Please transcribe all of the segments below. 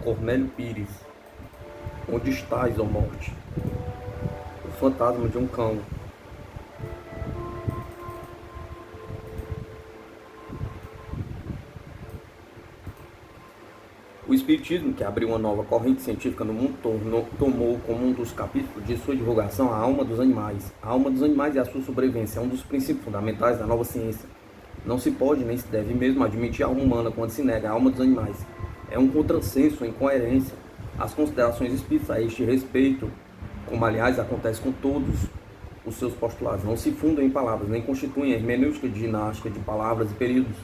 Cornélio Pires. Onde estás, ó morte? O fantasma de um cão. O Espiritismo, que abriu uma nova corrente científica no mundo, tomou como um dos capítulos de sua divulgação a alma dos animais. A alma dos animais e a sua sobrevivência é um dos princípios fundamentais da nova ciência. Não se pode nem se deve mesmo admitir a alma humana quando se nega a alma dos animais. É um contrassenso, incoerência. As considerações espíritas a este respeito, como aliás acontece com todos os seus postulados, não se fundam em palavras, nem constituem a hermenêutica ginástica de palavras e períodos.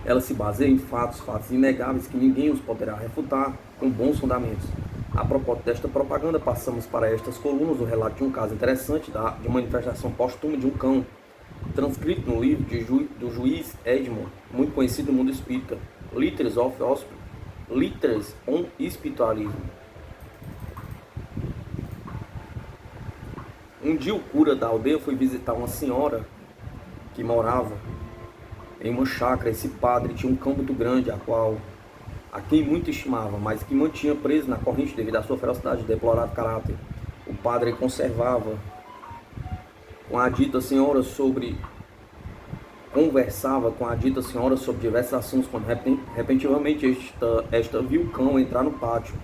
Ela se baseia em fatos inegáveis que ninguém os poderá refutar com bons fundamentos. A propósito desta propaganda, passamos para estas colunas o relato de um caso interessante de manifestação póstuma de um cão, transcrito no livro do juiz Edmond, muito conhecido no mundo espírita, Letters on Spiritualism. Um dia o cura da aldeia foi visitar uma senhora que morava em uma chácara. Esse padre tinha um cão muito grande, a quem muito estimava, mas que mantinha preso na corrente devido à sua ferocidade e deplorável caráter. O padre conversava com a dita senhora sobre diversos assuntos, quando repentinamente esta viu o cão entrar no pátio.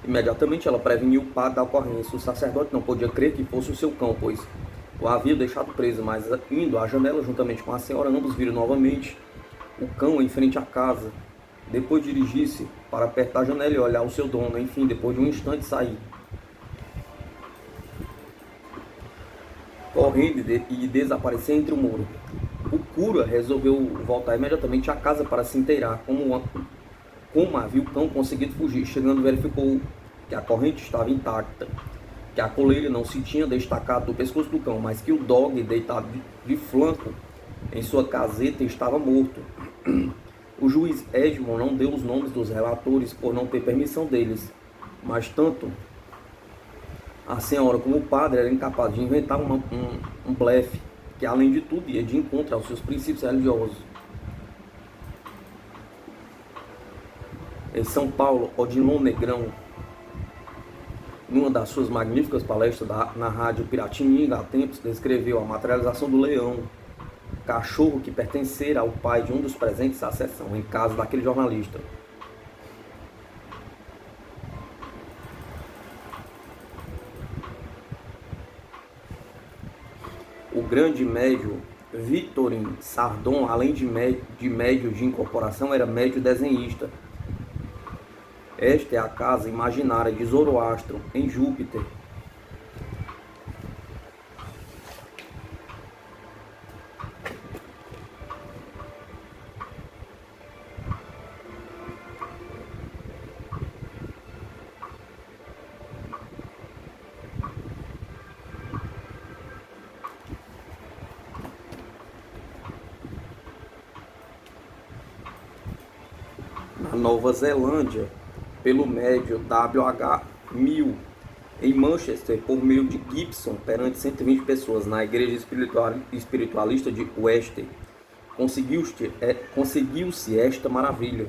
Imediatamente ela preveniu o padre da ocorrência. O sacerdote não podia crer que fosse o seu cão, pois o havia deixado preso, mas indo à janela juntamente com a senhora, ambos viram novamente o cão em frente à casa. Depois dirigir-se para perto da janela e olhar o seu dono. Enfim, depois de um instante, sair correndo e desaparecer entre o muro. O cura resolveu voltar imediatamente à casa para se inteirar como havia o cão conseguido fugir. Chegando, verificou que a corrente estava intacta, que a coleira não se tinha destacado do pescoço do cão, mas que o dog, deitado de flanco em sua caseta, estava morto. O juiz Edmond não deu os nomes dos relatores por não ter permissão deles, mas tanto a senhora como o padre eram incapazes de inventar um blefe, que além de tudo ia de encontro aos seus princípios religiosos. Em São Paulo, Odilon Negrão, numa das suas magníficas palestras na rádio Piratininga, há tempos, descreveu a materialização do leão, cachorro que pertencera ao pai de um dos presentes à sessão, em casa daquele jornalista. O grande médio Victorine Sardon, além de médio de incorporação, era médio desenhista. Esta é a casa imaginária de Zoroastro, em Júpiter. Na Nova Zelândia, pelo médio WH1000, em Manchester, por meio de Gibson, perante 120 pessoas, na igreja espiritualista de Wester, conseguiu-se esta maravilha.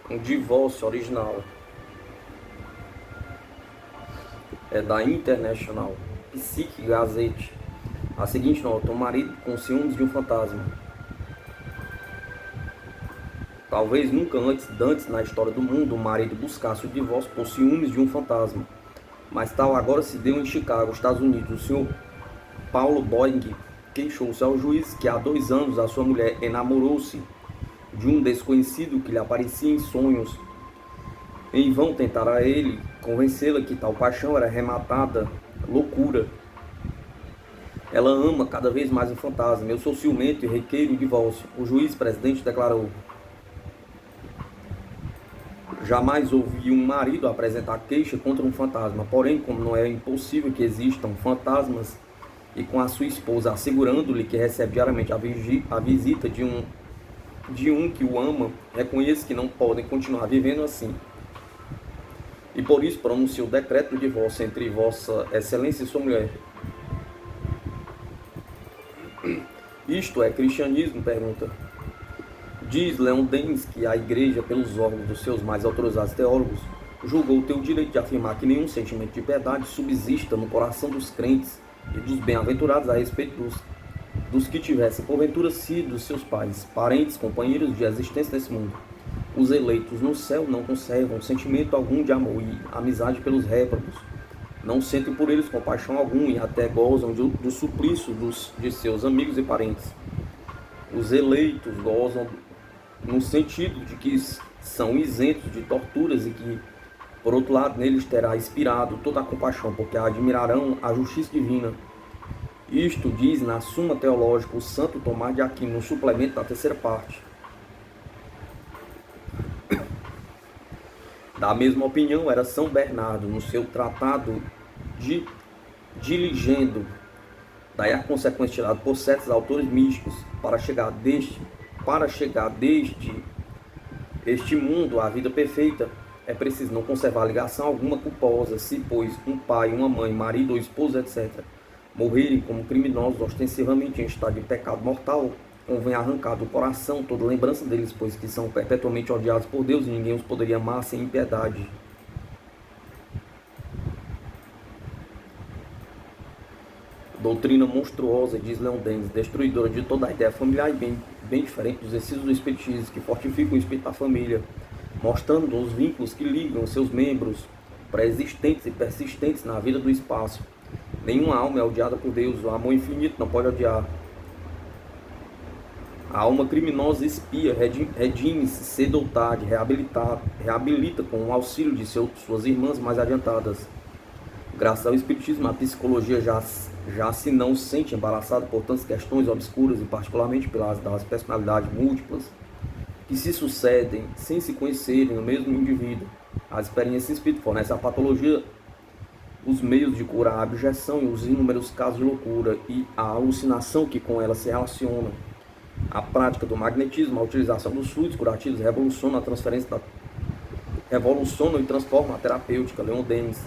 Um divórcio original é da International Psychic Gazette. A seguinte nota: um marido com ciúmes de um fantasma. Talvez nunca antes na história do mundo um marido buscasse o divórcio por ciúmes de um fantasma, mas tal agora se deu em Chicago, Estados Unidos. O senhor Paulo Boeing queixou-se ao juiz que há 2 anos a sua mulher enamorou-se de um desconhecido que lhe aparecia em sonhos. Em vão tentara ele convencê-la que tal paixão era rematada loucura. Ela ama cada vez mais o fantasma. Eu sou ciumento e requeiro o divórcio. O juiz presidente declarou: jamais ouvi um marido apresentar queixa contra um fantasma. Porém, como não é impossível que existam fantasmas, e com a sua esposa assegurando-lhe que recebe diariamente a visita de um que o ama, reconheço que não podem continuar vivendo assim. E por isso pronuncio o decreto de divórcio entre Vossa Excelência e sua mulher. Isto é cristianismo? Pergunta. Diz Leon Denis que a Igreja, pelos órgãos dos seus mais autorizados teólogos, julgou ter o direito de afirmar que nenhum sentimento de piedade subsista no coração dos crentes e dos bem-aventurados a respeito dos que tivessem porventura sido seus pais, parentes, companheiros de existência nesse mundo. Os eleitos no céu não conservam sentimento algum de amor e amizade pelos réprobos, não sentem por eles compaixão alguma e até gozam do suplício de seus amigos e parentes. Os eleitos gozam no sentido de que são isentos de torturas e que, por outro lado, neles terá inspirado toda a compaixão, porque admirarão a justiça divina. Isto diz na Suma Teológica o Santo Tomás de Aquino, no suplemento da 3ª parte. Da mesma opinião era São Bernardo, no seu tratado de Diligendo, daí a consequência tirada por certos autores místicos, para chegar deste este mundo à vida perfeita, é preciso não conservar ligação alguma culposa, se, pois, um pai, uma mãe, marido ou esposa, etc., morrerem como criminosos ostensivamente em estado de pecado mortal, convém arrancar do coração toda lembrança deles, pois que são perpetuamente odiados por Deus e ninguém os poderia amar sem impiedade. Doutrina monstruosa, diz Leon Denis, destruidora de toda a ideia familiar e bem diferente dos exercícios do espiritismo, que fortificam o espírito da família, mostrando os vínculos que ligam seus membros, pré-existentes e persistentes na vida do espaço. Nenhuma alma é odiada por Deus, o amor infinito não pode odiar. A alma criminosa espia, redime-se cedo ou tarde, reabilita com o auxílio de suas irmãs mais adiantadas. Graças ao espiritismo, a psicologia já se não sente embaraçada por tantas questões obscuras e particularmente pelas das personalidades múltiplas que se sucedem sem se conhecerem no mesmo indivíduo. A experiência espírita fornece à patologia os meios de curar a abjeção e os inúmeros casos de loucura e a alucinação que com ela se relacionam. A prática do magnetismo, a utilização dos fluidos curativos revolucionam e transformam a terapêutica. Leon Denis.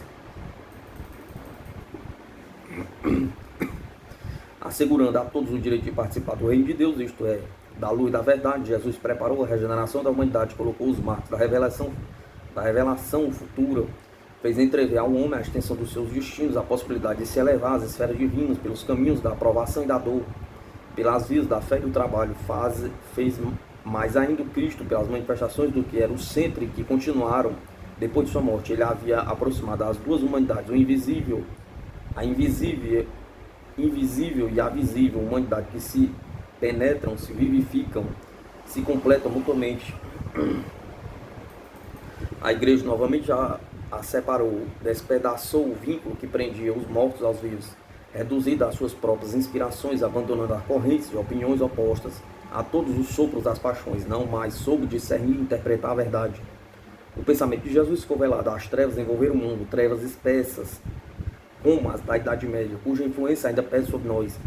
Assegurando a todos o direito de participar do reino de Deus, isto é, da luz da verdade, Jesus preparou a regeneração da humanidade, colocou os marcos da revelação futura, fez entrever ao homem a extensão dos seus destinos, a possibilidade de se elevar às esferas divinas pelos caminhos da aprovação e da dor, pelas vias da fé e do trabalho. Fez mais ainda o Cristo pelas manifestações do que era o centro e que continuaram depois de sua morte. Ele havia aproximado as duas humanidades, a invisível e a visível, humanidade que se penetram, se vivificam, se completam mutuamente. A igreja novamente já a separou, despedaçou o vínculo que prendia os mortos aos vivos, reduzida às suas próprias inspirações, abandonando as correntes e opiniões opostas a todos os sopros das paixões, não mais soube discernir e interpretar a verdade. O pensamento de Jesus ficou velado, as trevas envolveram o mundo, trevas espessas, como as da Idade Média, cuja influência ainda pesa sobre nós.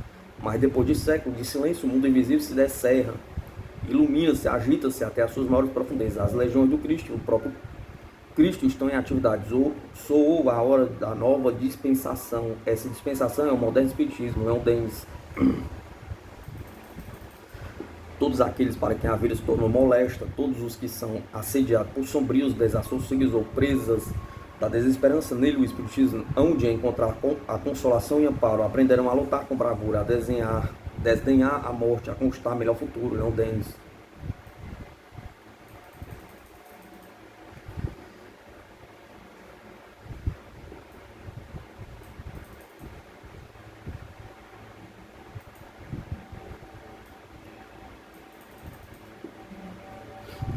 Mas depois de séculos de silêncio, o mundo invisível se descerra, ilumina-se, agita-se até as suas maiores profundezas. As legiões do Cristo, o próprio Cristo, estão em atividade. Soou a hora da nova dispensação. Essa dispensação é o moderno espiritismo, Leon Denis. Todos aqueles para quem a vida se tornou molesta, todos os que são assediados por sombrios desassossegos ou presas da desesperança, nele o espiritismo hão de encontrar a consolação e amparo, aprenderão a lutar com bravura, a desdenhar a morte, a conquistar melhor futuro. Leon Denis.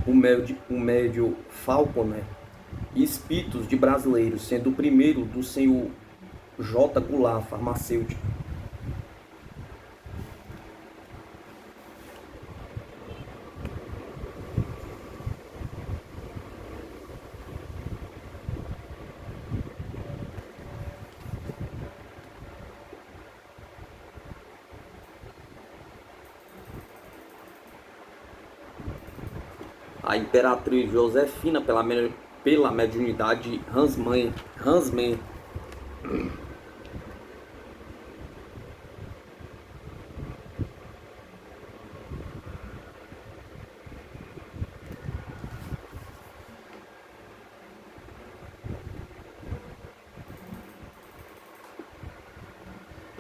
o médio Falconer e espíritos de brasileiros, sendo o primeiro do senhor J. Goulart, farmacêutico. A imperatriz Josefina pela mediunidade Hansman.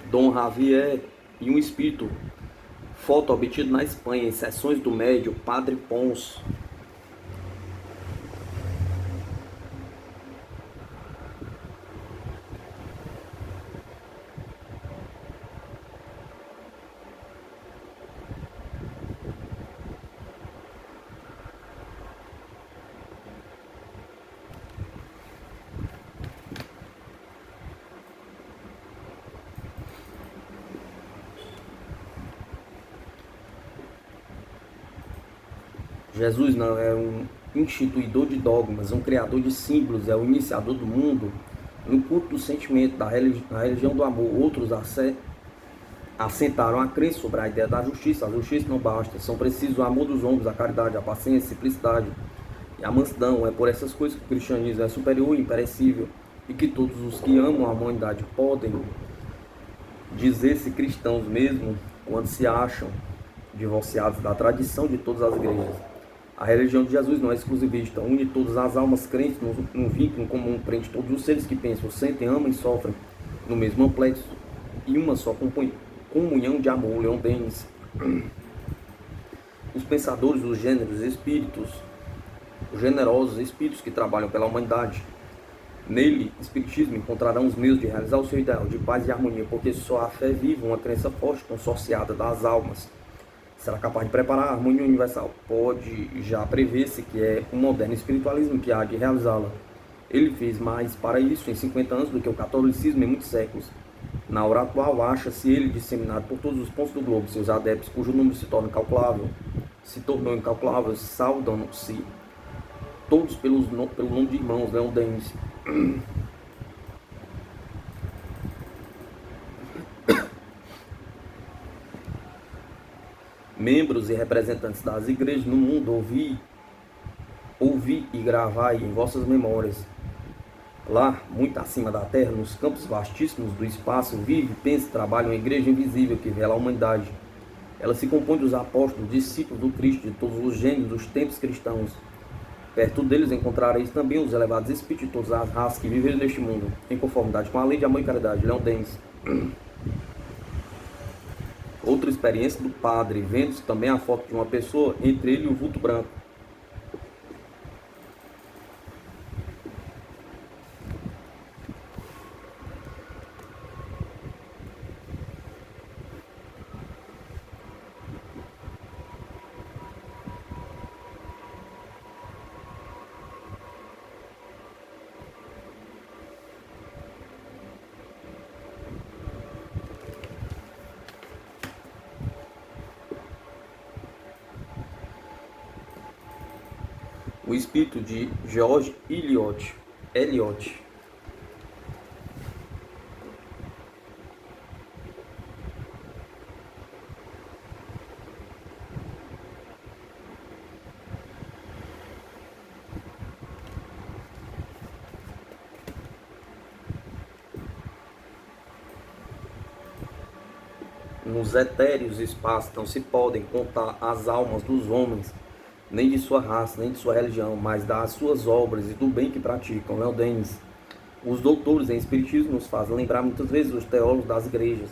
Dom Javier e um espírito foto obtido na Espanha em sessões do médio Padre Pons. Jesus não é um instituidor de dogmas, um criador de símbolos, é o iniciador do mundo no culto do sentimento, da religião do amor. Outros assentaram a crença sobre a ideia da justiça. A justiça não basta, são precisos o amor dos homens, a caridade, a paciência, a simplicidade e a mansidão. É por essas coisas que o cristianismo é superior e imperecível, e que todos os que amam a humanidade podem dizer-se cristãos mesmo quando se acham divorciados da tradição de todas as igrejas. A religião de Jesus não é exclusivista, une todas as almas crentes num vínculo comum, prende todos os seres que pensam, sentem, amam e sofrem no mesmo amplexo e uma só comunhão de amor. Leon Denis. Os pensadores, os gêneros, espíritos, os generosos espíritos que trabalham pela humanidade. Nele, espiritismo, encontrarão os meios de realizar o seu ideal de paz e harmonia, porque só a fé viva, uma crença forte, consorciada das almas, será capaz de preparar a harmonia universal. Pode já prever-se que é o moderno espiritualismo que há de realizá-la. Ele fez mais para isso em 50 anos do que o catolicismo em muitos séculos. Na hora atual, acha-se ele disseminado por todos os pontos do globo. Seus adeptos, cujo número se tornou incalculável, saudam-se todos pelo nome de irmãos. Leon Denis. Membros e representantes das igrejas no mundo, ouvi e gravai em vossas memórias. Lá, muito acima da terra, nos campos vastíssimos do espaço, vive, pensa e trabalha uma igreja invisível que vela a humanidade. Ela se compõe dos apóstolos, discípulos do Cristo, de todos os gênios dos tempos cristãos. Perto deles encontrareis também os elevados espíritos de todas as raças que viveram neste mundo, em conformidade com a lei de amor e caridade. Leon Denis. Outra experiência do padre, vendo-se também a foto de uma pessoa, entre ele e o vulto branco. O espírito de George Eliot. Nos etéreos espaços não se podem contar as almas dos homens, nem de sua raça, nem de sua religião, mas das suas obras e do bem que praticam. Leon Denis. Os doutores em espiritismo nos fazem lembrar muitas vezes os teólogos das igrejas.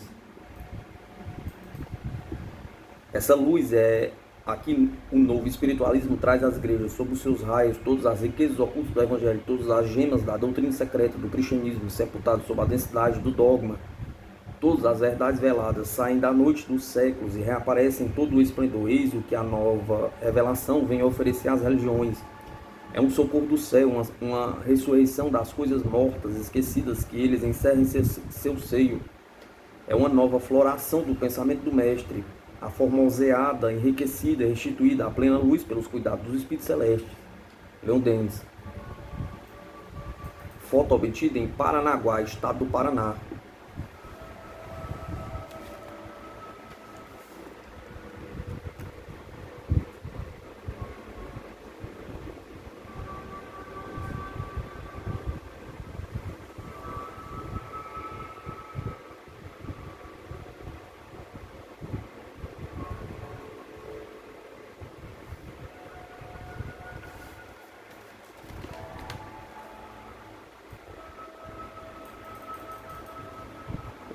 Essa luz é aqui o novo espiritualismo traz às igrejas, sob os seus raios, todas as riquezas ocultas do evangelho, todas as gemas da doutrina secreta do cristianismo, sepultadas sob a densidade do dogma, Todas as verdades veladas saem da noite dos séculos e reaparecem em todo o esplendor. Eis o que a nova revelação vem oferecer às religiões. É um socorro do céu, uma ressurreição das coisas mortas, esquecidas, que eles encerram em seu seio. É uma nova floração do pensamento do Mestre, aformoseada, enriquecida, restituída à plena luz pelos cuidados dos Espíritos Celestes. Leon Denis. Foto obtida em Paranaguá, estado do Paraná.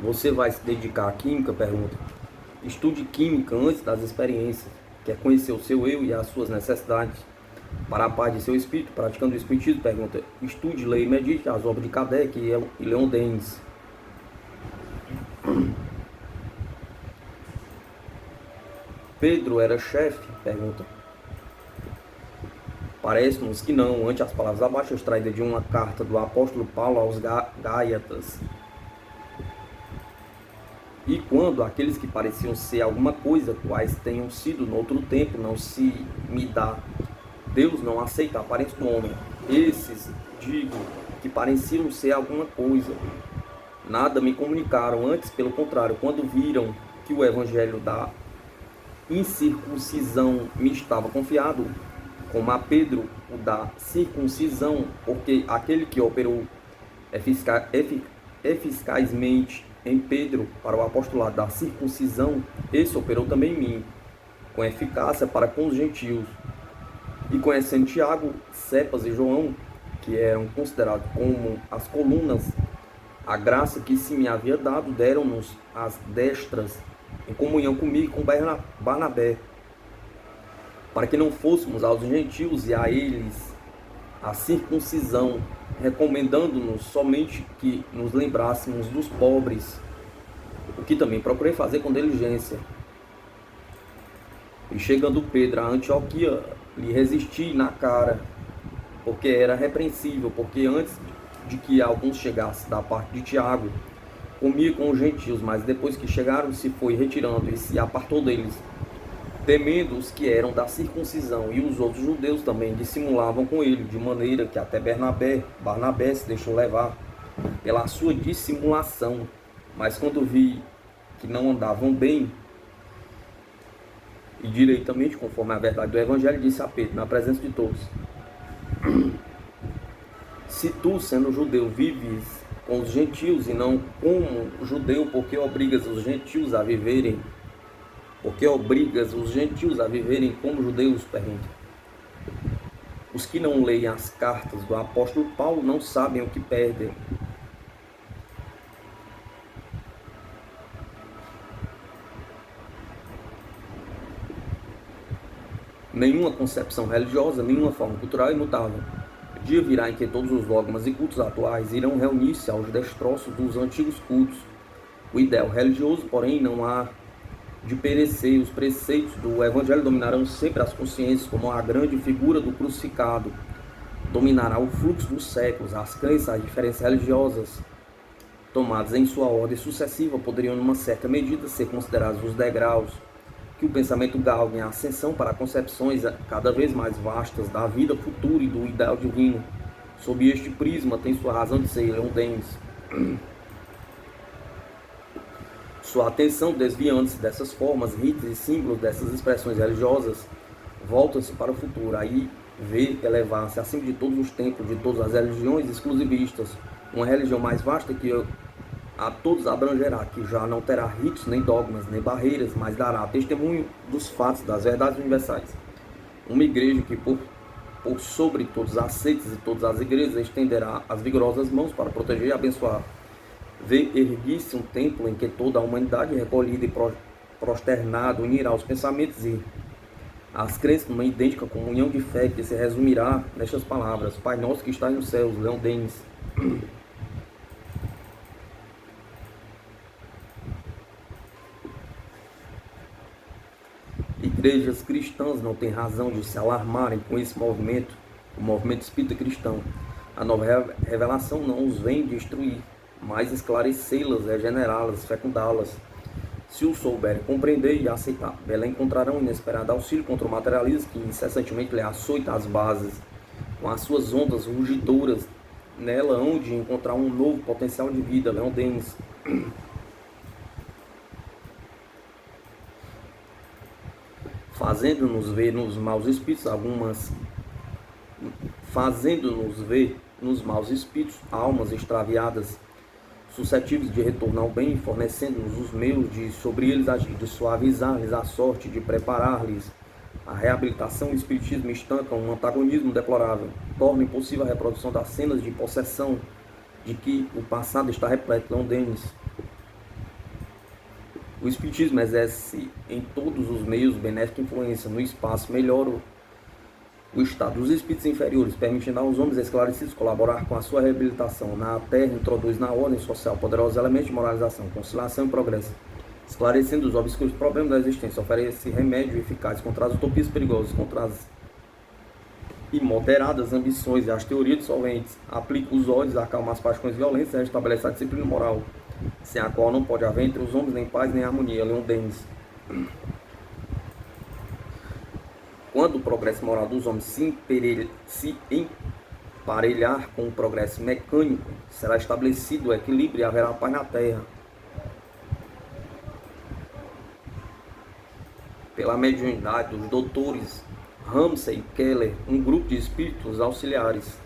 Você vai se dedicar à química? Pergunta. Estude química antes das experiências. Quer conhecer o seu eu e as suas necessidades para a paz de seu espírito, praticando o espiritismo? Pergunta. Estude, leia e medite as obras de Kardec e Leon Denis. Pedro era chefe? Pergunta. Parece-nos que não, ante as palavras abaixo extraídas de uma carta do apóstolo Paulo aos Gálatas. E quando aqueles que pareciam ser alguma coisa, quais tenham sido no outro tempo, não se me dá, Deus não aceita a aparência do homem. Esses, digo, que pareciam ser alguma coisa, nada me comunicaram, antes, pelo contrário, quando viram que o evangelho da incircuncisão me estava confiado, como a Pedro o da circuncisão, porque aquele que operou eficazmente em Pedro para o apostolado da circuncisão, esse operou também em mim, com eficácia para com os gentios. E conhecendo Tiago, Cepas e João, que eram considerados como as colunas, a graça que se me havia dado, deram-nos as destras, em comunhão comigo e com Barnabé, para que não fôssemos aos gentios e a eles a circuncisão, recomendando-nos somente que nos lembrássemos dos pobres, o que também procurei fazer com diligência. E chegando Pedro a Antioquia, lhe resisti na cara, porque era repreensível, porque antes de que alguns chegassem da parte de Tiago, comia com os gentios, mas depois que chegaram se foi retirando e se apartou deles, temendo os que eram da circuncisão, e os outros judeus também dissimulavam com ele, de maneira que até Barnabé se deixou levar pela sua dissimulação. Mas quando vi que não andavam bem e direitamente conforme a verdade do Evangelho, disse a Pedro, na presença de todos: se tu, sendo judeu, vives com os gentios e não como judeu, porque obrigas os gentios a viverem? Porque obrigas os gentios a viverem como judeus? Pergunta. Os que não leem as cartas do apóstolo Paulo não sabem o que perdem. Nenhuma concepção religiosa, nenhuma forma cultural é imutável. O dia virá em que todos os dogmas e cultos atuais irão reunir-se aos destroços dos antigos cultos. O ideal religioso, porém, não há de perecer. Os preceitos do Evangelho dominarão sempre as consciências, como a grande figura do crucificado dominará o fluxo dos séculos. As crenças, as diferenças religiosas, tomadas em sua ordem sucessiva, poderiam, numa certa medida, ser considerados os degraus que o pensamento galga em ascensão para concepções cada vez mais vastas da vida futura e do ideal divino. Sob este prisma tem sua razão de ser Leon Denis. Sua atenção, desviando-se dessas formas, ritos e símbolos, dessas expressões religiosas, volta-se para o futuro. Aí vê elevar-se acima de todos os tempos, de todas as religiões exclusivistas, uma religião mais vasta que a todos abrangerá, que já não terá ritos, nem dogmas, nem barreiras, mas dará testemunho dos fatos, das verdades universais. Uma igreja que, por sobre todos as seitas e todas as igrejas, estenderá as vigorosas mãos para proteger e abençoar. Vê erguir-se um templo em que toda a humanidade, recolhida e prosternada, unirá os pensamentos e as crenças numa idêntica comunhão de fé que se resumirá nestas palavras: Pai nosso que estás nos céus. Leon Denis. igrejas cristãs não têm razão de se alarmarem com esse movimento, o movimento espírita cristão. A nova revelação não os vem destruir, mas esclarecê-las, regenerá-las, fecundá-las. Se o souberem compreender e aceitar, ela encontrará um inesperado auxílio contra o materialismo que incessantemente lhe açoita as bases, com as suas ondas rugidoras. Nela hão de encontrar um novo potencial de vida. Leon Denis. Fazendo-nos ver nos maus espíritos almas extraviadas, suscetíveis de retorno ao bem, fornecendo-nos os meios de sobre eles agir, de suavizar-lhes a sorte, de preparar-lhes a reabilitação. O espiritismo estanca um antagonismo deplorável, torna impossível a reprodução das cenas de possessão de que o passado está repleto. Leon Denis. O espiritismo exerce em todos os meios benéfica influência no espaço, melhora o estado dos espíritos inferiores, permitindo aos homens esclarecidos colaborar com a sua reabilitação. Na terra, introduz na ordem social poderosos elementos de moralização, conciliação e progresso, esclarecendo os obscuros problemas da existência, oferece remédio eficaz contra as utopias perigosas, contra as imoderadas ambições e as teorias dissolventes, aplica os ódios, acalma as paixões violentas e restabelece a disciplina moral, sem a qual não pode haver entre os homens nem paz nem harmonia. Leon Denis. Quando o progresso moral dos homens se emparelhar com o progresso mecânico, será estabelecido o equilíbrio e haverá paz na terra. Pela mediunidade dos doutores Ramsay e Keller, um grupo de espíritos auxiliares.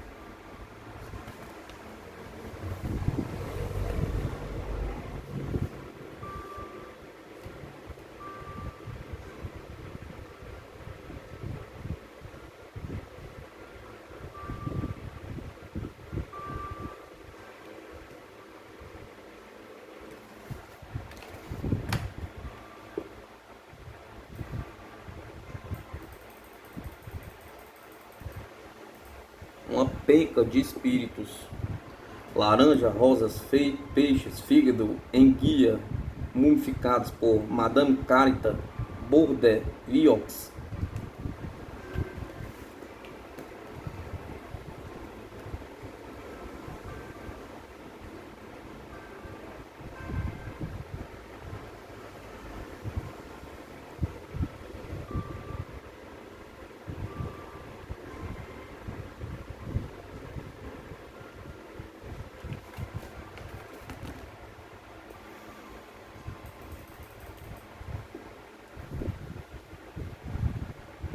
Uma penca de espíritos, laranja, rosas, peixes, fígado, enguia, mumificados por Madame Carita Bourdet-Viox.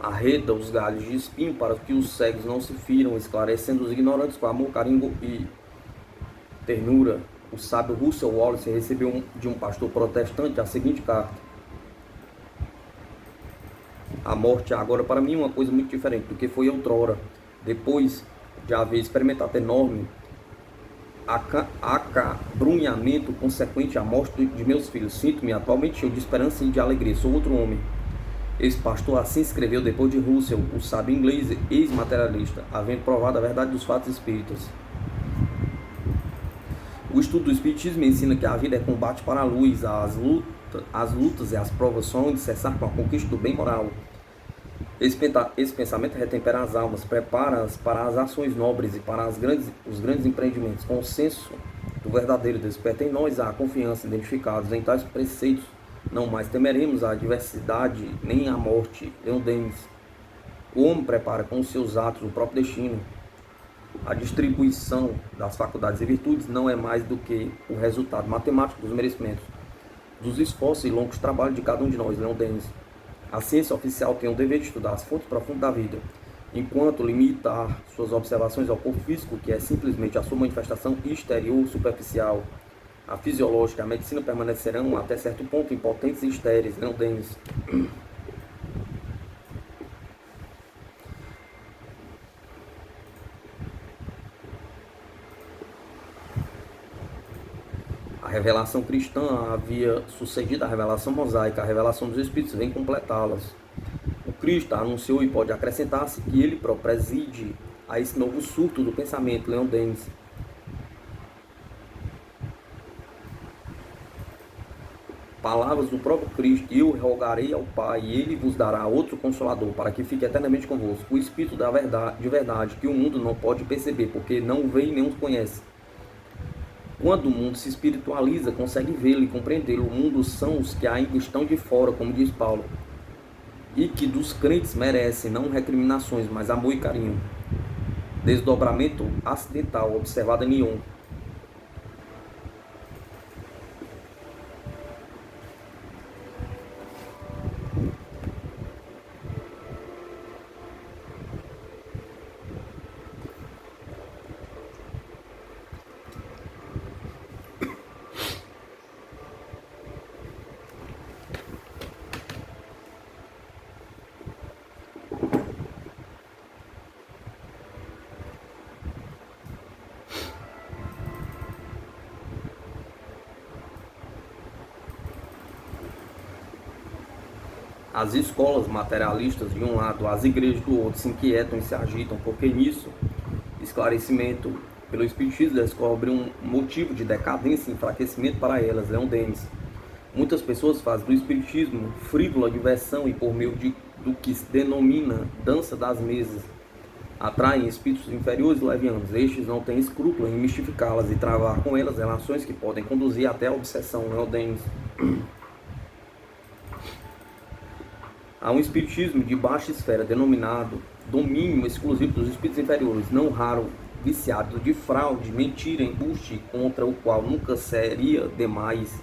Arreda os galhos de espinho para que os cegos não se firam, esclarecendo os ignorantes com amor, carinho e ternura. O sábio Russell Wallace recebeu de um pastor protestante a seguinte carta: a morte é agora para mim uma coisa muito diferente do que foi outrora. Depois de haver experimentado enorme acabrunhamento consequente à morte de meus filhos, sinto-me atualmente cheio de esperança e de alegria. Sou outro homem. Esse pastor assim escreveu depois de Russell, o sábio inglês ex-materialista, havendo provado a verdade dos fatos espíritas. O estudo do espiritismo ensina que a vida é combate para a luz, as lutas e as provas só hão de cessar com a conquista do bem moral. Esse pensamento retempera as almas, prepara-as para as ações nobres e para os grandes empreendimentos. Com o senso do verdadeiro desperta em nós a confiança, identificados em tais preceitos. Não mais temeremos a adversidade nem a morte. Leon Denis. O homem prepara com os seus atos o próprio destino. A distribuição das faculdades e virtudes não é mais do que o resultado matemático dos merecimentos, dos esforços e longos trabalhos de cada um de nós. Leon Denis. A ciência oficial tem o dever de estudar as fontes profundas da vida, enquanto limitar suas observações ao corpo físico, que é simplesmente a sua manifestação exterior superficial. A fisiológica e a medicina permanecerão até certo ponto impotentes e estéreis. Leon Denis. A revelação cristã havia sucedido à revelação mosaica. A revelação dos Espíritos vem completá-las. O Cristo anunciou e pode acrescentar-se que ele próprio preside a esse novo surto do pensamento. Leon Denis. palavras do próprio Cristo: eu rogarei ao Pai, e ele vos dará outro consolador, para que fique eternamente convosco, o Espírito da verdade, de verdade, que o mundo não pode perceber, porque não o vê e nem o conhece. Quando o mundo se espiritualiza, consegue vê-lo e compreendê-lo. O mundo são os que ainda estão de fora, como diz Paulo, e que dos crentes merecem não recriminações, mas amor e carinho. Desdobramento acidental observado em Lyon. As escolas materialistas de um lado, as igrejas do outro se inquietam e se agitam, porque nisso, esclarecimento pelo Espiritismo descobre um motivo de decadência e enfraquecimento para elas. Leon Denis. Muitas pessoas fazem do Espiritismo frívola diversão e por meio do que se denomina dança das mesas, atraem espíritos inferiores e levianos. Estes não têm escrúpulo em mistificá-las e travar com elas relações que podem conduzir até a obsessão. Leon Denis. Há um espiritismo de baixa esfera denominado domínio exclusivo dos espíritos inferiores, não raro viciado de fraude, mentira, embuste, contra o qual nunca seria demais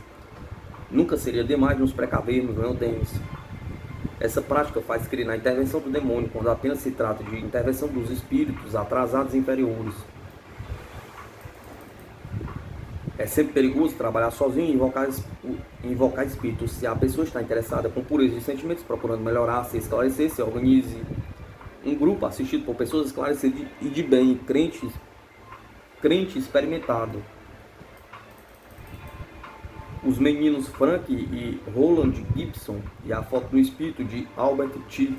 nos precavermos. Não temos. Essa prática faz crer na intervenção do demônio, quando apenas se trata de intervenção dos espíritos atrasados inferiores. É sempre perigoso trabalhar sozinho e invocar espíritos. Se a pessoa está interessada com pureza de sentimentos, procurando melhorar, se esclarecer, se organize um grupo assistido por pessoas esclarecidas e de bem, crente experimentado. Os meninos Frank e Roland Gibson e a foto do espírito de Albert T.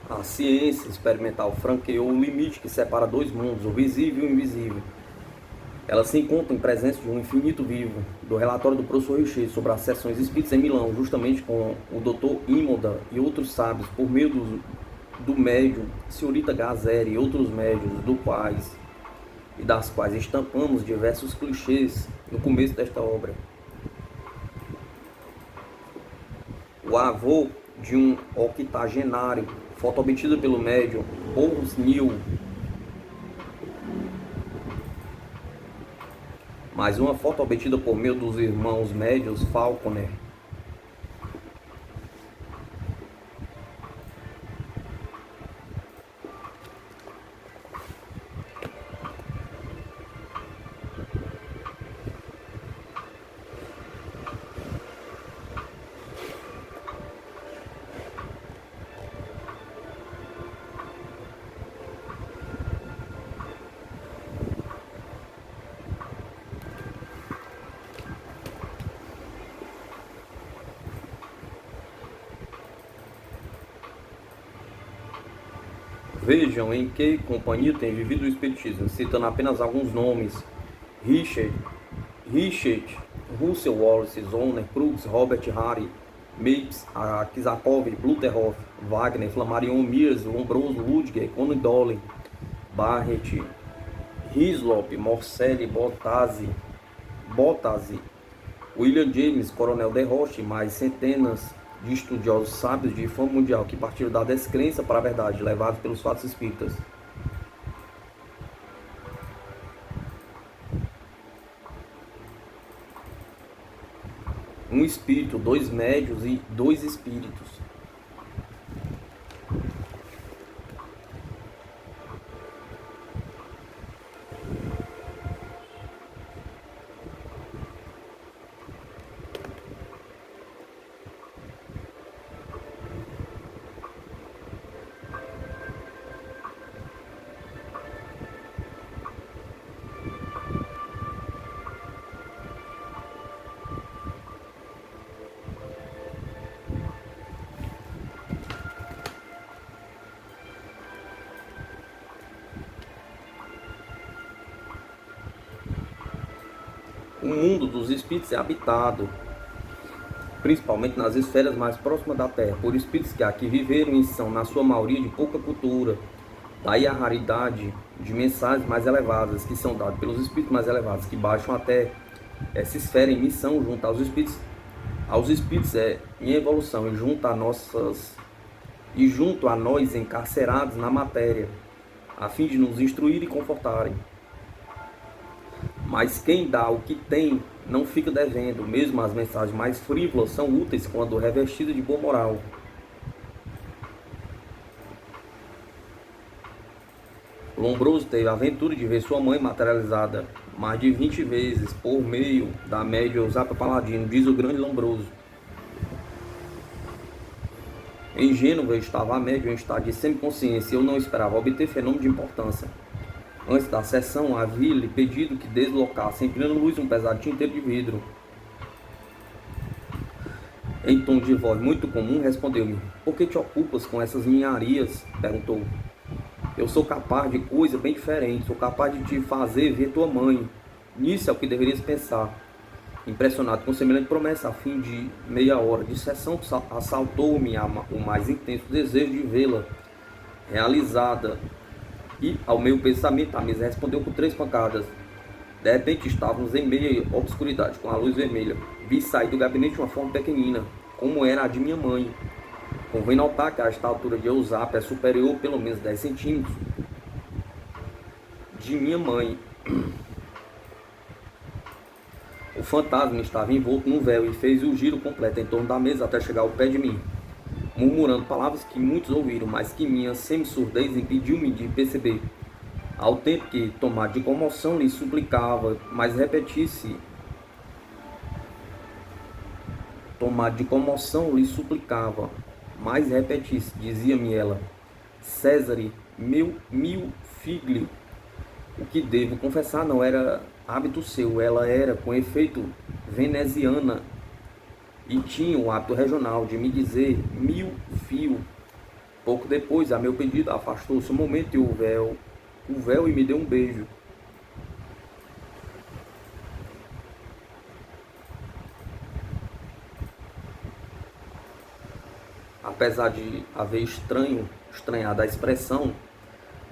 A ciência experimental franqueou o limite que separa dois mundos, o visível e o invisível. Ela se encontra em presença de um infinito vivo. Do relatório do professor Richer sobre as sessões espíritas em Milão, justamente com o Dr. Imoda e outros sábios, por meio do médium Senhorita Gazeri e outros médios, das quais estampamos diversos clichês no começo desta obra. O avô de um octogenário, foto obtida pelo médium Boris New. Mais uma foto obtida por meio dos irmãos médios Falconer. Vejam em que companhia tem vivido o Espiritismo, citando apenas alguns nomes: Richard, Russell Wallace, Zoner, Crookes, Robert Harry, Mapes, Akizakov, Bluterhoff, Wagner, Flammarion, Mears, Lombroso, Ludger, Conan Doyle, Barrett, Hislop, Morcelli, Bottazzi, William James, Coronel de Roche, mais centenas de estudiosos sábios de fama mundial que partiram da descrença para a verdade, levados pelos fatos espíritas. Um espírito, dois médios e dois espíritos. O mundo dos espíritos é habitado, principalmente nas esferas mais próximas da Terra, por espíritos que aqui viveram e são, na sua maioria, de pouca cultura. Daí a raridade de mensagens mais elevadas, que são dadas pelos espíritos mais elevados, que baixam até essa esfera em missão junto aos espíritos em evolução e junto a nós encarcerados na matéria, a fim de nos instruir e confortarem. Mas quem dá o que tem não fica devendo, mesmo as mensagens mais frívolas são úteis quando revestidas de boa moral. Lombroso teve a aventura de ver sua mãe materializada mais de 20 vezes por meio da média Usapa Paladino, diz o grande Lombroso. Em Gênova estava a média em estado de semiconsciência e eu não esperava obter fenômeno de importância. Antes da sessão, havia-lhe pedido que deslocasse em plena luz um pesado tinteiro de vidro. Em tom de voz muito comum, respondeu-me: "Por que te ocupas com essas ninharias?" perguntou. "Eu sou capaz de coisa bem diferente, sou capaz de te fazer ver tua mãe. Nisso é o que deverias pensar." Impressionado com semelhante promessa, a fim de meia hora de sessão, assaltou-me o mais intenso desejo de vê-la realizada. E, ao meu pensamento, a mesa respondeu com 3 pancadas. De repente, estávamos em meia obscuridade, com a luz vermelha. Vi sair do gabinete uma forma pequenina, como era a de minha mãe. Convém notar que a altura de Eusapia é superior pelo menos 10 centímetros de minha mãe. O fantasma estava envolto num véu e fez o giro completo em torno da mesa até chegar ao pé de mim, murmurando palavras que muitos ouviram, mas que minha semi-surdez impediu-me de perceber. Ao tempo que, tomado de comoção, lhe suplicava, mas repetisse. Dizia-me ela: "Césare, meu figlio, o que devo confessar não era hábito seu, ela era, com efeito, veneziana e tinha o hábito regional de me dizer mil fio." Pouco depois, a meu pedido, afastou-se um momento e o véu e me deu um beijo. Apesar de haver estranhado a expressão,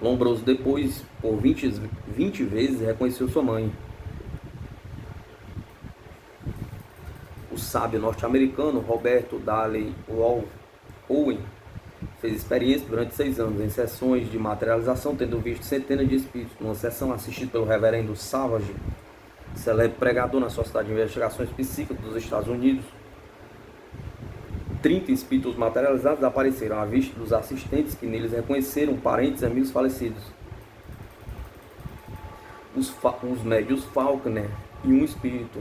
Lombroso depois, por 20 vezes, reconheceu sua mãe. O sábio norte-americano Roberto Dalley Owen fez experiência durante 6 anos em sessões de materialização, tendo visto centenas de espíritos. Numa sessão assistida pelo reverendo Savage, célebre pregador na Sociedade de Investigações Psíquicas dos Estados Unidos, 30 espíritos materializados apareceram à vista dos assistentes, que neles reconheceram parentes e amigos falecidos. Os médios Faulkner e um espírito.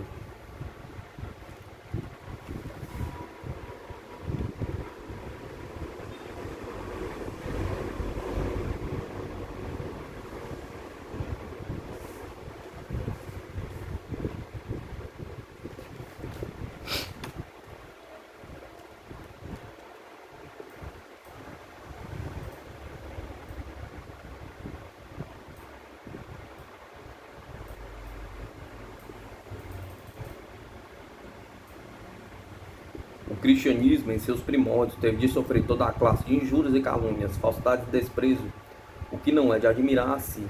O cristianismo, em seus primórdios, teve de sofrer toda a classe de injúrias e calúnias, falsidade e desprezo, o que não é de admirar-se.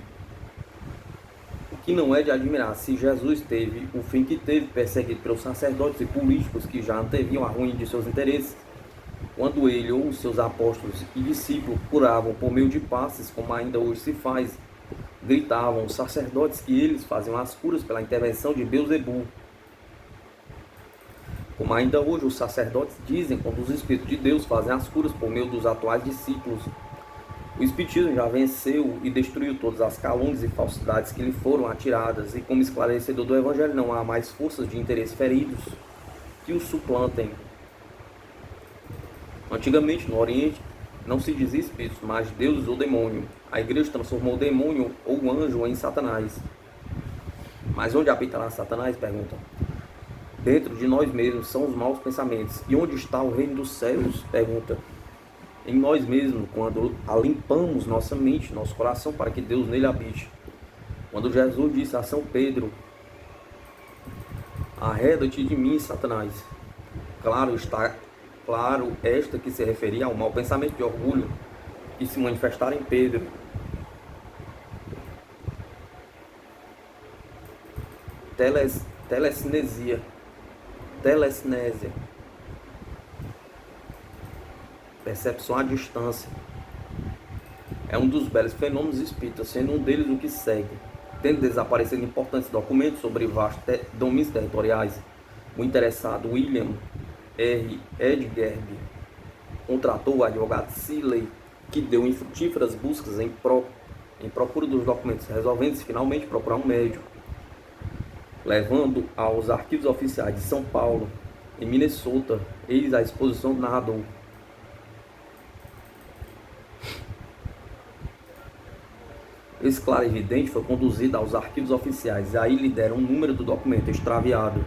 Se Jesus teve o fim que teve, perseguido pelos sacerdotes e políticos que já anteviam a ruína de seus interesses, quando ele ou os seus apóstolos e discípulos curavam por meio de passes, como ainda hoje se faz, gritavam os sacerdotes que eles faziam as curas pela intervenção de Beelzebul. Como ainda hoje os sacerdotes dizem quando os Espíritos de Deus fazem as curas por meio dos atuais discípulos. O Espiritismo já venceu e destruiu todas as calúnias e falsidades que lhe foram atiradas, e como esclarecedor do Evangelho não há mais forças de interesse feridos que o suplantem. Antigamente, no Oriente, não se dizia espíritos, mas deuses ou demônio. A Igreja transformou o demônio ou o anjo em Satanás. Mas onde habitará Satanás? Pergunta. Dentro de nós mesmos são os maus pensamentos. E onde está o reino dos céus? Pergunta. Em nós mesmos, quando limpamos nossa mente, nosso coração, para que Deus nele habite. Quando Jesus disse a São Pedro Arreda-te de mim, Satanás. Claro esta que se referia ao mau pensamento de orgulho que se manifestara em Pedro. Telecinésia. Percepção à distância. É um dos belos fenômenos espíritas, sendo um deles o que segue. Tendo desaparecido importantes documentos sobre vastos domínios territoriais, o interessado William R. Edgerb contratou o advogado Seeley, que deu infrutíferas buscas em procura dos documentos, resolvendo-se finalmente procurar um médium, levando aos arquivos oficiais de São Paulo, em Minnesota, eis a exposição do narrador. Esse clarividente foi conduzido aos arquivos oficiais e aí lhe deram um número do documento extraviado,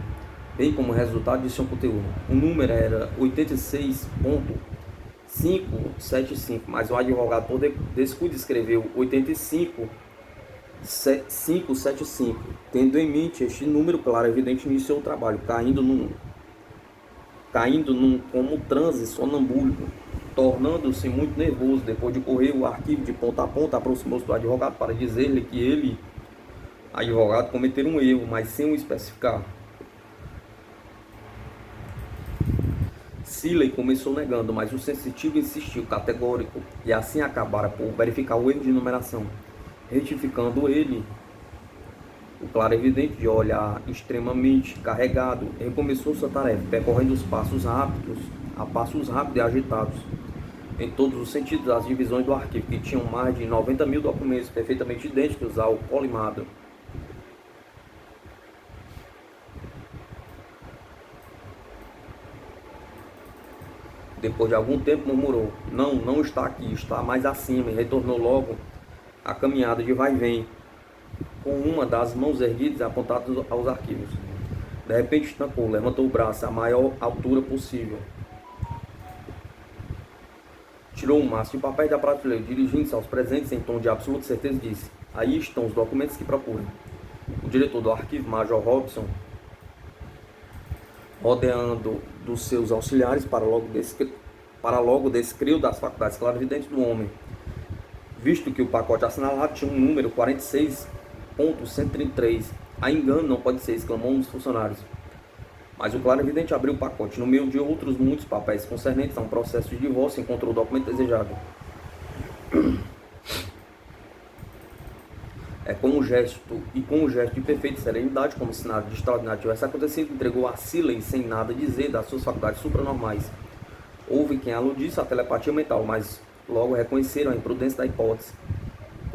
bem como resultado de seu conteúdo. O número era 86.575, mas o advogado, por descuido, escreveu 85.575. Tendo em mente este número, clarividente iniciou o trabalho, caindo num como transe sonambúlico, tornando-se muito nervoso. Depois de correr o arquivo de ponta a ponta, aproximou-se do advogado para dizer-lhe que ele, advogado, cometera um erro, mas sem o especificar. Seeley começou negando, mas o sensitivo insistiu, categórico, e assim acabara por verificar o erro de numeração, retificando ele. O clarividente, de olhar extremamente carregado, recomeçou sua tarefa, percorrendo os passos rápidos e agitados, em todos os sentidos, as divisões do arquivo, que tinham mais de 90 mil documentos perfeitamente idênticos ao colimado. Depois de algum tempo murmurou: não está aqui, está mais acima, e retornou logo à caminhada de vai e vem, com uma das mãos erguidas e apontadas aos arquivos. De repente estancou, levantou o braço à maior altura possível, tirou um maço de papéis da prateleira, dirigindo-se aos presentes em tom de absoluta certeza, disse: aí estão os documentos que procuram. O diretor do arquivo, Major Robson, rodeando dos seus auxiliares, para logo descreu das faculdades clarividentes do homem, visto que o pacote assinalado tinha um número 46.133. A engano não pode ser, exclamou um dos funcionários. Mas o clarividente abriu o pacote. No meio de outros muitos papéis concernentes a um processo de divórcio, encontrou o documento desejado. Com um gesto de perfeita serenidade, como se nada de extraordinário tivesse acontecido, entregou a Seeley sem nada dizer das suas faculdades supranormais. Houve quem aludisse à telepatia mental, mas logo reconheceram a imprudência da hipótese,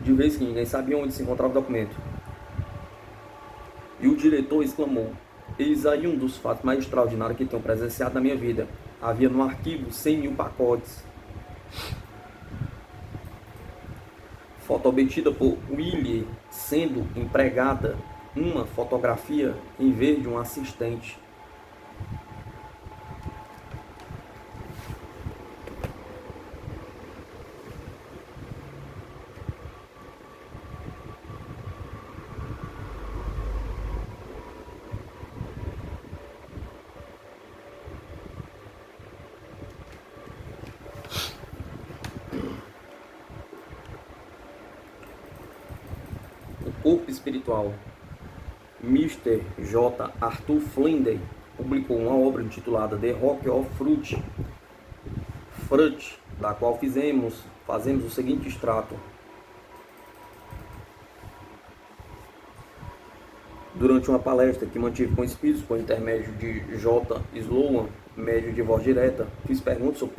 de vez que ninguém sabia onde se encontrava o documento. E o diretor exclamou: eis aí um dos fatos mais extraordinários que tenho presenciado na minha vida. Havia no arquivo 100 mil pacotes. Foto obtida por Willie, sendo empregada uma fotografia em vez de um assistente. Corpo espiritual. Mr. J. Arthur Flindey publicou uma obra intitulada The Rock of Fruit, da qual fazemos o seguinte extrato. Durante uma palestra que mantive com espíritos por intermédio de J. Sloan, médio de voz direta, fiz perguntas sobre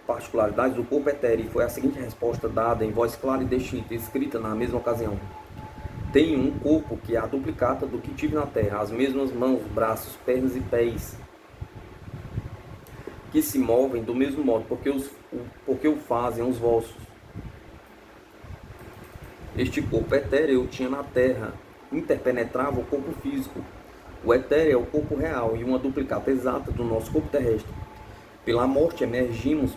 particularidades do corpo etéreo e foi a seguinte resposta dada em voz clara e distinta, escrita na mesma ocasião: tenho um corpo que é a duplicata do que tive na terra, as mesmas mãos, braços, pernas e pés, que se movem do mesmo modo, porque o fazem os vossos. Este corpo etéreo eu tinha na terra, interpenetrava o corpo físico. O etéreo é o corpo real e uma duplicata exata do nosso corpo terrestre. Pela morte emergimos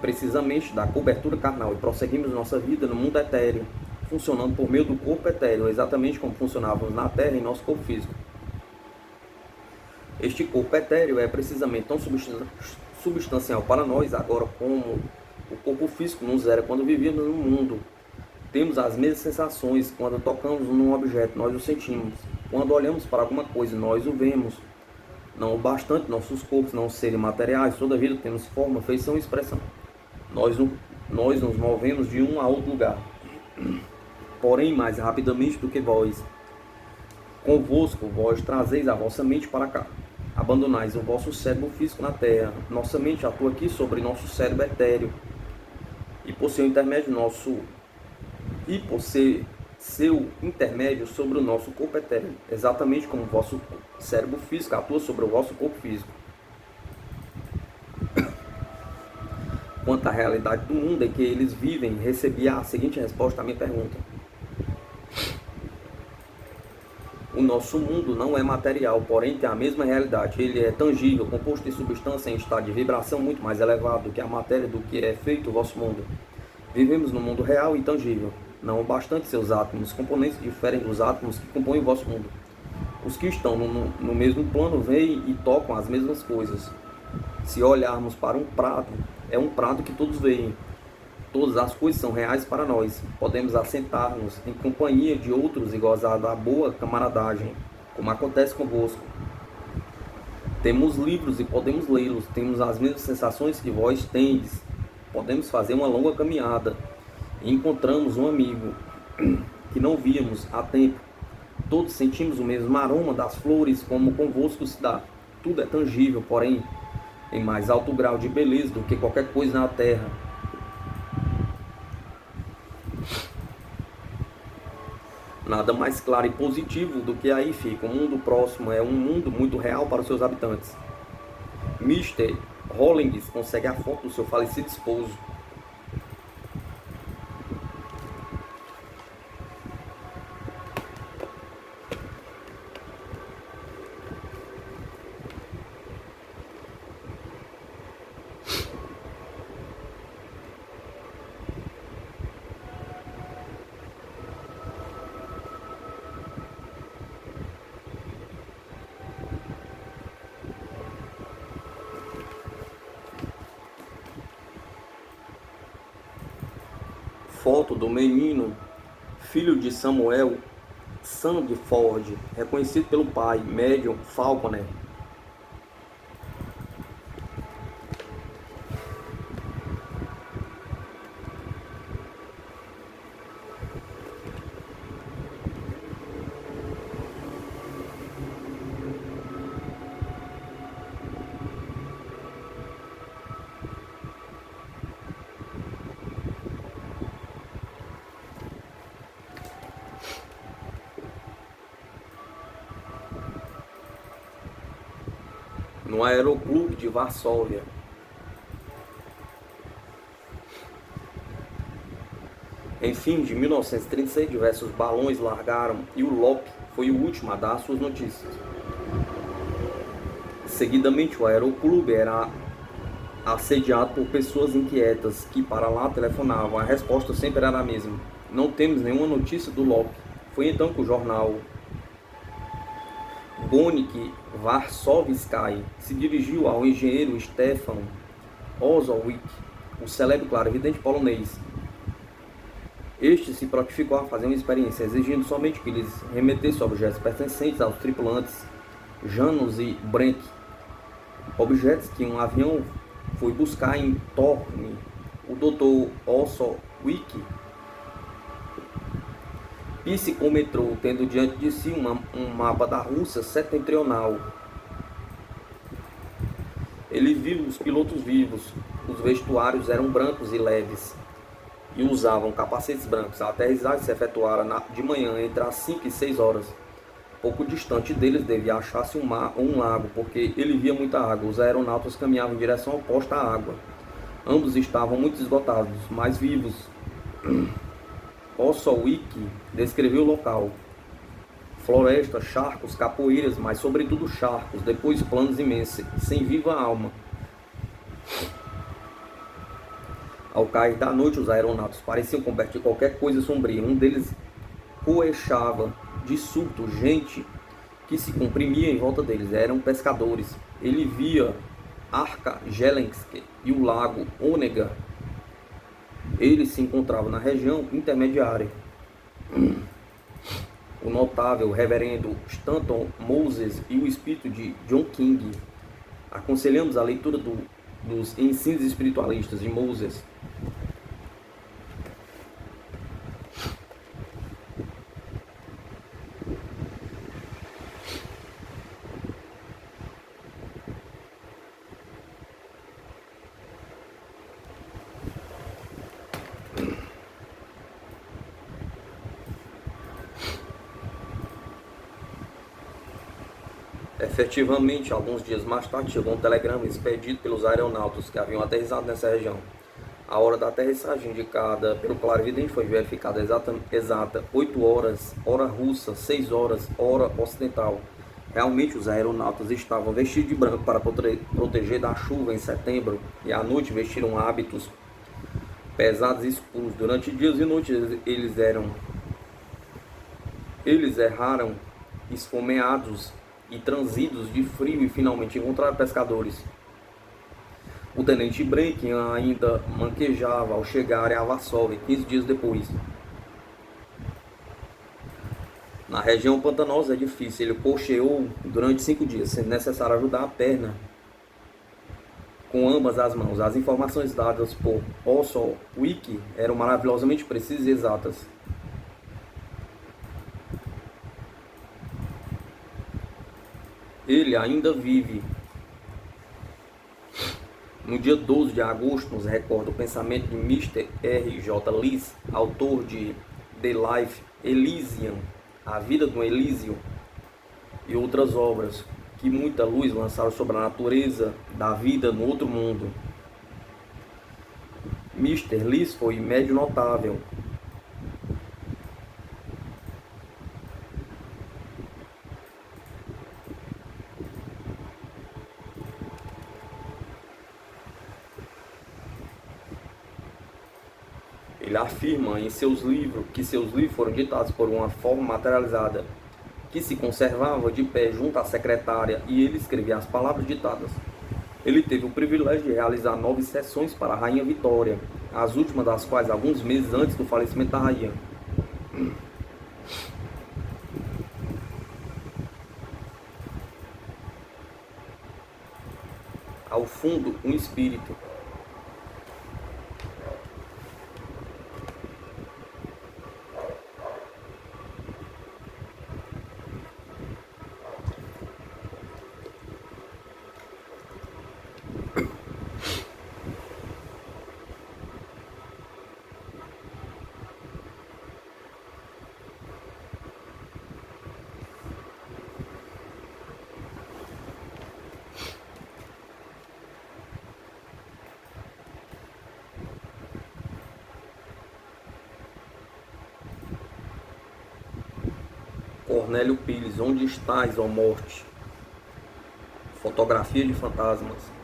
precisamente da cobertura carnal e prosseguimos nossa vida no mundo etéreo, funcionando por meio do corpo etéreo, exatamente como funcionávamos na Terra em nosso corpo físico. Este corpo etéreo é precisamente tão substancial para nós agora como o corpo físico nos era quando vivíamos no mundo. Temos as mesmas sensações quando tocamos num objeto, nós o sentimos. Quando olhamos para alguma coisa, nós o vemos. Não o bastante nossos corpos não serem materiais, toda vida temos forma, feição e expressão. Nós nos movemos de um a outro lugar, porém mais rapidamente do que vós. Convosco vós trazeis a vossa mente para cá. Abandonais o vosso cérebro físico na terra. Nossa mente atua aqui sobre nosso cérebro etéreo. E por seu intermédio sobre o nosso corpo etéreo, exatamente como o vosso cérebro físico atua sobre o vosso corpo físico. Quanto à realidade do mundo em que eles vivem, recebi a seguinte resposta à minha pergunta. O nosso mundo não é material, porém tem a mesma realidade. Ele é tangível, composto de substância em estado de vibração muito mais elevado do que a matéria do que é feito o vosso mundo. Vivemos no mundo real e tangível. Não bastante seus átomos, componentes diferem dos átomos que compõem o vosso mundo. Os que estão no mesmo plano veem e tocam as mesmas coisas. Se olharmos para um prato, é um prato que todos veem. Todas as coisas são reais para nós. Podemos assentar-nos em companhia de outros e gozar da boa camaradagem, como acontece convosco. Temos livros e podemos lê-los. Temos as mesmas sensações que vós tendes. Podemos fazer uma longa caminhada e encontramos um amigo que não víamos há tempo. Todos sentimos o mesmo aroma das flores, como convosco se dá. Tudo é tangível, porém, em mais alto grau de beleza do que qualquer coisa na terra. Nada mais claro e positivo do que aí fica. O mundo próximo é um mundo muito real para os seus habitantes. Mr. Hollings consegue a foto do seu falecido esposo. Foto do menino, filho de Samuel Sandford, reconhecido pelo pai, médium Falconer. No Aeroclube de Varsóvia. Em fim de 1936, diversos balões largaram e o Lop foi o último a dar suas notícias. Seguidamente, o Aeroclube era assediado por pessoas inquietas que para lá telefonavam. A resposta sempre era a mesma: não temos nenhuma notícia do Lop. Foi então que o jornal Bonik Varsovsky se dirigiu ao engenheiro Stefan Ozolwik, o célebre clarividente polonês. Este se prontificou a fazer uma experiência, exigindo somente que lhes remetesse objetos pertencentes aos tripulantes Janus e Brenk, objetos que um avião foi buscar em Torne. O Dr. Ozolwik psicometrou, tendo diante de si um mapa da Rússia setentrional. Ele viu os pilotos vivos. Os vestuários eram brancos e leves e usavam capacetes brancos. A aterrissagem se efetuara de manhã entre as 5 e 6 horas. Pouco distante deles devia achar-se um lago, porque ele via muita água. Os aeronautas caminhavam em direção oposta à água. Ambos estavam muito esgotados, mas vivos. Ozolwik descreveu o local: florestas, charcos, capoeiras, mas sobretudo charcos, depois planos imensos, sem viva alma. Ao cair da noite, os aeronautas pareciam convertir qualquer coisa sombria. Um deles coechava de súbito gente que se comprimia em volta deles. Eram pescadores. Ele via Arca-Jelensk e o lago Onega. Ele se encontrava na região intermediária. O notável reverendo Stanton Moses e o espírito de John King. Aconselhamos a leitura dos ensinos espiritualistas de Moses. Efetivamente, alguns dias mais tarde, chegou um telegrama expedido pelos aeronautas que haviam aterrissado nessa região. A hora da aterrissagem indicada pelo clarividente foi verificada exata 8 horas, hora russa, 6 horas, hora ocidental. Realmente, os aeronautas estavam vestidos de branco para proteger da chuva em setembro, e à noite vestiram hábitos pesados e escuros. Durante dias e noites eles erraram esfomeados e transidos de frio e finalmente encontraram pescadores. O tenente Brenkin ainda manquejava ao chegarem a Varsóvia 15 dias depois. Na região pantanosa é difícil, ele cocheou durante 5 dias, sendo necessário ajudar a perna com ambas as mãos. As informações dadas por Orson Wiki eram maravilhosamente precisas e exatas. Ele ainda vive. No dia 12 de agosto, nos recorda o pensamento de Mr. R. J. Lewis, autor de The Life Elysium, A Vida do Elísio, e outras obras que muita luz lançaram sobre a natureza da vida no outro mundo. Mr. Lewis foi médium notável. Ele afirma em seus livros que seus livros foram ditados por uma forma materializada, que se conservava de pé junto à secretária, e ele escrevia as palavras ditadas. Ele teve o privilégio de realizar 9 sessões para a Rainha Vitória, as últimas das quais alguns meses antes do falecimento da rainha. Ao fundo, um espírito. Cornélio Pires, onde estás, ó morte? Fotografia de fantasmas.